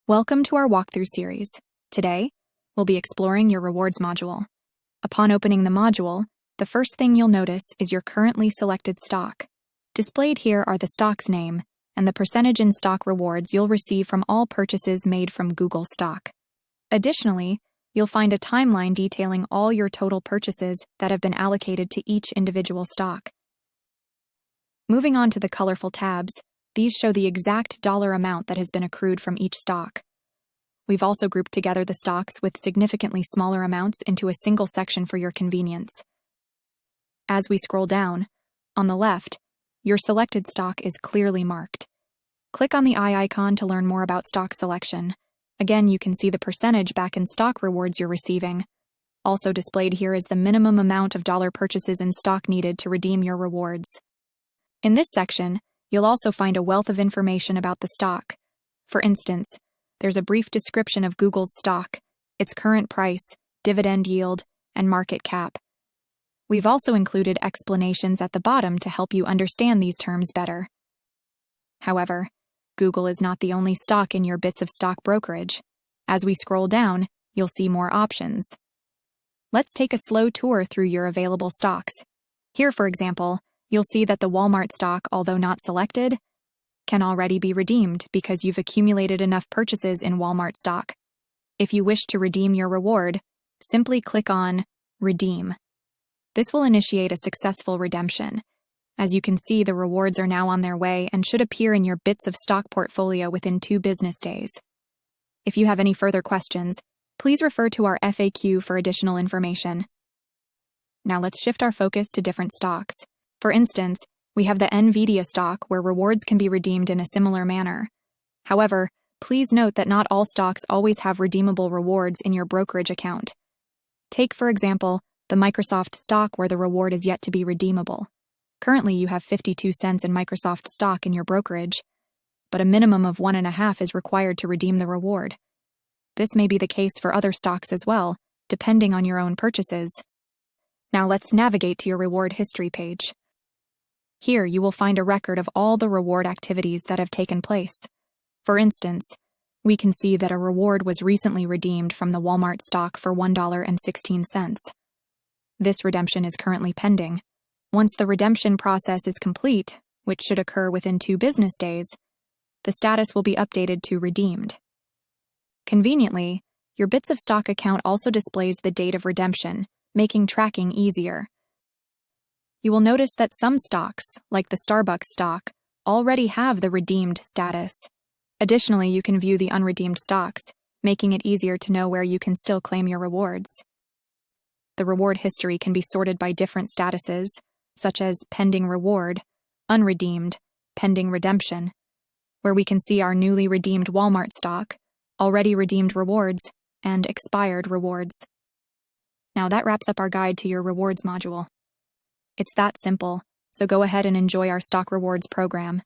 Welcome to our walkthrough series. Today, we'll be exploring your rewards module. Upon opening the module, the first thing you'll notice is your currently selected stock. Displayed here are the stock's name and the percentage in stock rewards you'll receive from all purchases made from Google Stock. Additionally, you'll find a timeline detailing all your total purchases that have been allocated to each individual stock. Moving on to the colorful tabs, these show the exact dollar amount that has been accrued from each stock. We've also grouped together the stocks with significantly smaller amounts into a single section for your convenience. As we scroll down, on the left, your selected stock is clearly marked. Click on the eye icon to learn more about stock selection. Again, you can see the percentage back in stock rewards you're receiving. Also displayed here is the minimum amount of dollar purchases in stock needed to redeem your rewards. In this section, you'll also find a wealth of information about the stock. For instance, there's a brief description of Google's stock, its current price, dividend yield, and market cap. We've also included explanations at the bottom to help you understand these terms better. However, Google is not the only stock in your bits of stock brokerage. As we scroll down, you'll see more options. Let's take a slow tour through your available stocks. Here, for example, you'll see that the Walmart stock, although not selected, can already be redeemed because you've accumulated enough purchases in Walmart stock. If you wish to redeem your reward, simply click on Redeem. This will initiate a successful redemption. As you can see, the rewards are now on their way and should appear in your bits of stock portfolio within 2 business days. If you have any further questions, please refer to our FAQ for additional information. Now let's shift our focus to different stocks. For instance, we have the NVIDIA stock where rewards can be redeemed in a similar manner. However, please note that not all stocks always have redeemable rewards in your brokerage account. Take, for example, the Microsoft stock where the reward is yet to be redeemable. Currently, you have 52 cents in Microsoft stock in your brokerage, but a minimum of 1.5 is required to redeem the reward. This may be the case for other stocks as well, depending on your own purchases. Now let's navigate to your reward history page. Here, you will find a record of all the reward activities that have taken place. For instance, we can see that a reward was recently redeemed from the Walmart stock for $1.16. This redemption is currently pending. Once the redemption process is complete, which should occur within 2 business days, the status will be updated to redeemed. Conveniently, your bits of stock account also displays the date of redemption, making tracking easier. You will notice that some stocks, like the Starbucks stock, already have the redeemed status. Additionally, you can view the unredeemed stocks, making it easier to know where you can still claim your rewards. The reward history can be sorted by different statuses, such as pending reward, unredeemed, pending redemption, where we can see our newly redeemed Walmart stock, already redeemed rewards, and expired rewards. Now that wraps up our guide to your rewards module. It's that simple, so go ahead and enjoy our stock rewards program.